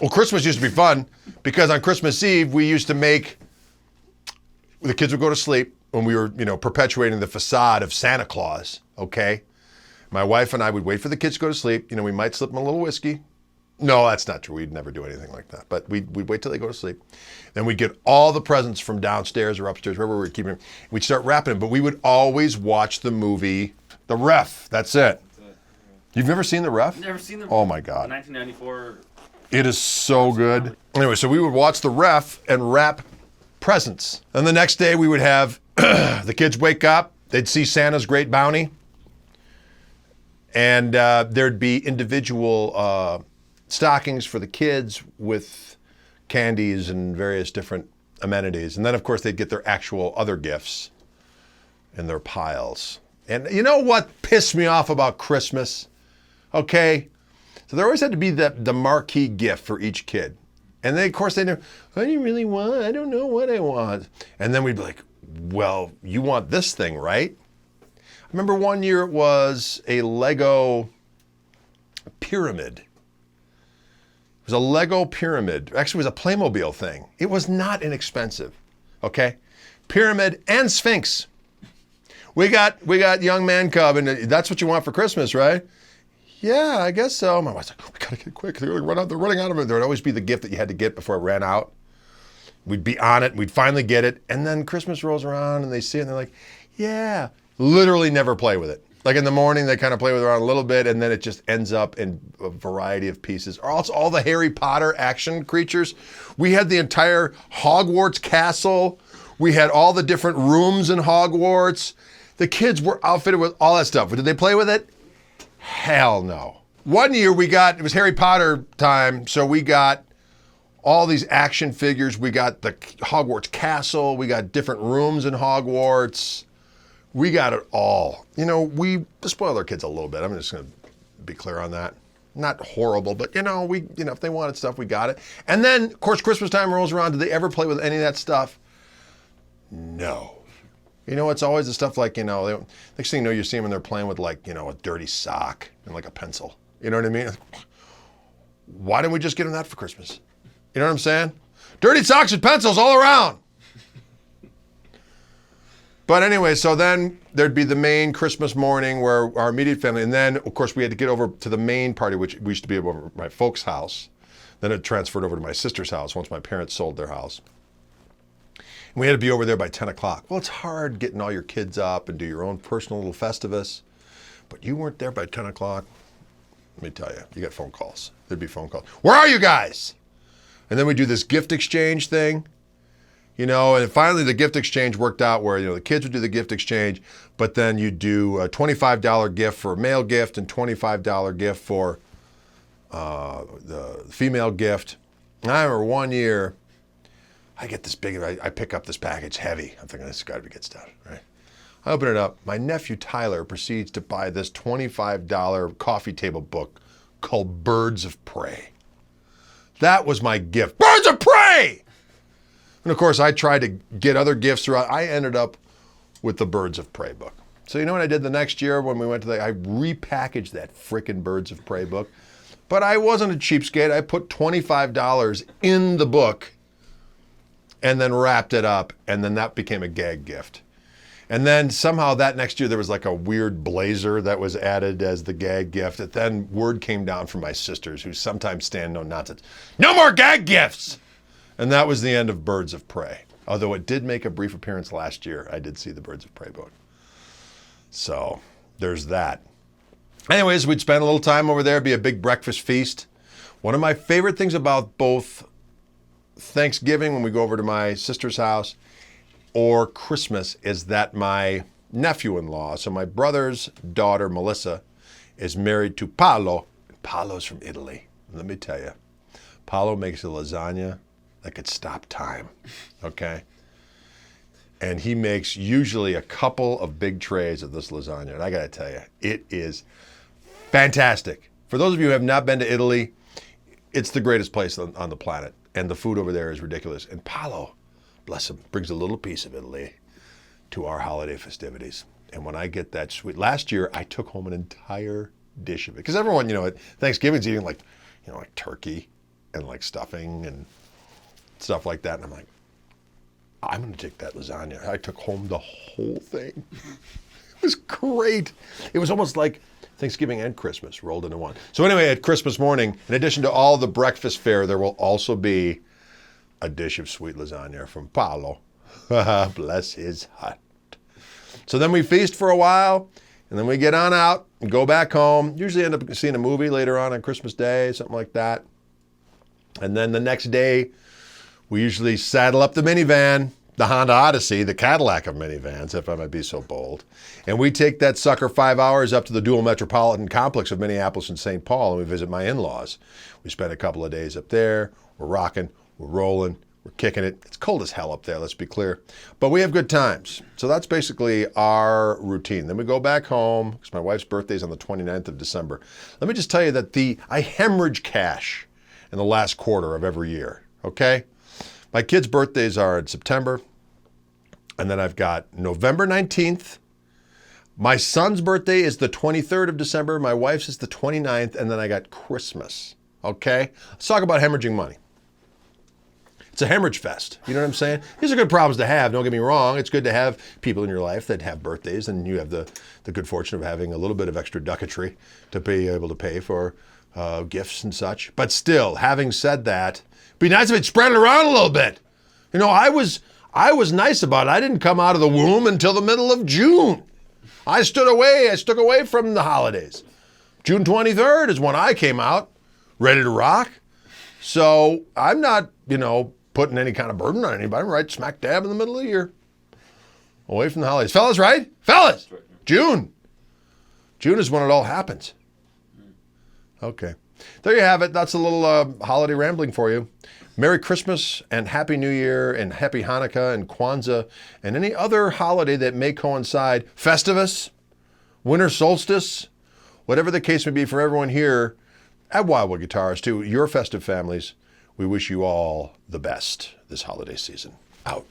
Well, Christmas used to be fun because on Christmas Eve, we used to make, the kids would go to sleep when we were, perpetuating the facade of Santa Claus, okay? My wife and I would wait for the kids to go to sleep. We might slip them a little whiskey. No, that's not true. We'd never do anything like that. But we'd wait till they go to sleep. Then we'd get all the presents from downstairs or upstairs, wherever we were keeping them. We'd start wrapping them. But we would always watch the movie, The Ref. That's it. You've never seen The Ref? Never seen The Ref. Oh, my God. 1994. It is so good. Anyway, so we would watch The Ref and wrap presents. And the next day we would have the kids wake up. They'd see Santa's Great Bounty. And there'd be individual stockings for the kids with candies and various different amenities. And then, of course, they'd get their actual other gifts in their piles. And you know what pissed me off about Christmas? Okay, so there always had to be the marquee gift for each kid. And then, of course, they knew, what do you really want? I don't know what I want. And then we'd be like, well, you want this thing, right? I remember one year it was a Lego pyramid. It was a Lego pyramid. Actually, it was a Playmobil thing. It was not inexpensive, okay? Pyramid and Sphinx. We got young man cub, and that's what you want for Christmas, right? Yeah, I guess so. My wife's like, oh, we gotta get quick. They're running out of it. There would always be the gift that you had to get before it ran out. We'd be on it. We'd finally get it. And then Christmas rolls around and they see it and they're like, yeah. Literally never play with it. Like in the morning, they kind of play with it around a little bit and then it just ends up in a variety of pieces. Or also all the Harry Potter action creatures. We had the entire Hogwarts castle. We had all the different rooms in Hogwarts. The kids were outfitted with all that stuff. Did they play with it? Hell no. One year it was Harry Potter time, so we got all these action figures. We got the Hogwarts castle. We got different rooms in Hogwarts. We got it all. We spoiled our kids a little bit. I'm just going to be clear on that. Not horrible, but if they wanted stuff, we got it. And then, of course, Christmas time rolls around. Did they ever play with any of that stuff? No. It's always the stuff like, next thing you know, you see them and they're playing with like, a dirty sock and like a pencil. You know what I mean? Why didn't we just get them that for Christmas? You know what I'm saying? Dirty socks and pencils all around. But anyway, so then there'd be the main Christmas morning where our immediate family, and then of course we had to get over to the main party, which we used to be over at my folks' house. Then it transferred over to my sister's house once my parents sold their house. And we had to be over there by 10 o'clock. Well, it's hard getting all your kids up and do your own personal little Festivus. But you weren't there by 10 o'clock. Let me tell you, you got phone calls. There'd be phone calls. Where are you guys? And then we do this gift exchange thing. And finally the gift exchange worked out where, the kids would do the gift exchange, but then you do a $25 gift for a male gift and $25 gift for the female gift. And I remember one year, I get this big, I pick up this package heavy. I'm thinking, this has got to be good stuff, right? I open it up. My nephew Tyler proceeds to buy this $25 coffee table book called Birds of Prey. That was my gift. Birds of Prey! And of course, I tried to get other gifts throughout. I ended up with the Birds of Prey book. So you know what I did the next year when we went to I repackaged that frickin' Birds of Prey book. But I wasn't a cheapskate. I put $25 in the book and then wrapped it up, and then that became a gag gift. And then somehow that next year there was like a weird blazer that was added as the gag gift. And then word came down from my sisters, who sometimes stand no nonsense. No more gag gifts! And that was the end of Birds of Prey. Although it did make a brief appearance last year. I did see the Birds of Prey book. So there's that. Anyways, we'd spend a little time over there, be a big breakfast feast. One of my favorite things about both Thanksgiving when we go over to my sister's house or Christmas is that my nephew-in-law, so my brother's daughter, Melissa, is married to Paolo. Paolo's from Italy. Let me tell you, Paolo makes a lasagna that could stop time, okay? And he makes usually a couple of big trays of this lasagna. And I gotta tell you, it is fantastic. For those of you who have not been to Italy, it's the greatest place on the planet. And the food over there is ridiculous. And Paolo, bless him, brings a little piece of Italy to our holiday festivities. And when I get that sweet, last year I took home an entire dish of it. Because everyone, at Thanksgiving's eating like turkey and like stuffing and stuff like that. And I'm like, I'm going to take that lasagna. I took home the whole thing. It was great. It was almost like Thanksgiving and Christmas rolled into one. So anyway, at Christmas morning, in addition to all the breakfast fare, there will also be a dish of sweet lasagna from Paolo. Bless his heart. So then we feast for a while, and then we get on out and go back home. Usually end up seeing a movie later on Christmas Day, something like that. And then the next day, we usually saddle up the minivan, the Honda Odyssey, the Cadillac of minivans, if I might be so bold. And we take that sucker 5 hours up to the dual metropolitan complex of Minneapolis and St. Paul, and we visit my in-laws. We spend a couple of days up there. We're rocking, we're rolling, we're kicking it. It's cold as hell up there, let's be clear. But we have good times. So that's basically our routine. Then we go back home, because my wife's birthday is on the 29th of December. Let me just tell you that I hemorrhage cash in the last quarter of every year, okay? My kids' birthdays are in September, and then I've got November 19th. My son's birthday is the 23rd of December. My wife's is the 29th, and then I got Christmas, okay? Let's talk about hemorrhaging money. It's a hemorrhage fest, you know what I'm saying? These are good problems to have, don't get me wrong. It's good to have people in your life that have birthdays, and you have the good fortune of having a little bit of extra ducatry to be able to pay for gifts and such. But still, having said that, it'd be nice if it spread it around a little bit. You know, I was nice about it. I didn't come out of the womb until the middle of June. I stuck away from the holidays. June 23rd is when I came out, ready to rock. So I'm not, putting any kind of burden on anybody. I'm right smack dab in the middle of the year. Away from the holidays. Fellas, right? Fellas! June. June is when it all happens. Okay. There you have it. That's a little holiday rambling for you. Merry Christmas and Happy New Year and Happy Hanukkah and Kwanzaa and any other holiday that may coincide. Festivus, winter solstice, whatever the case may be for everyone here at Wildwood Guitarist, to your festive families, we wish you all the best this holiday season. Out.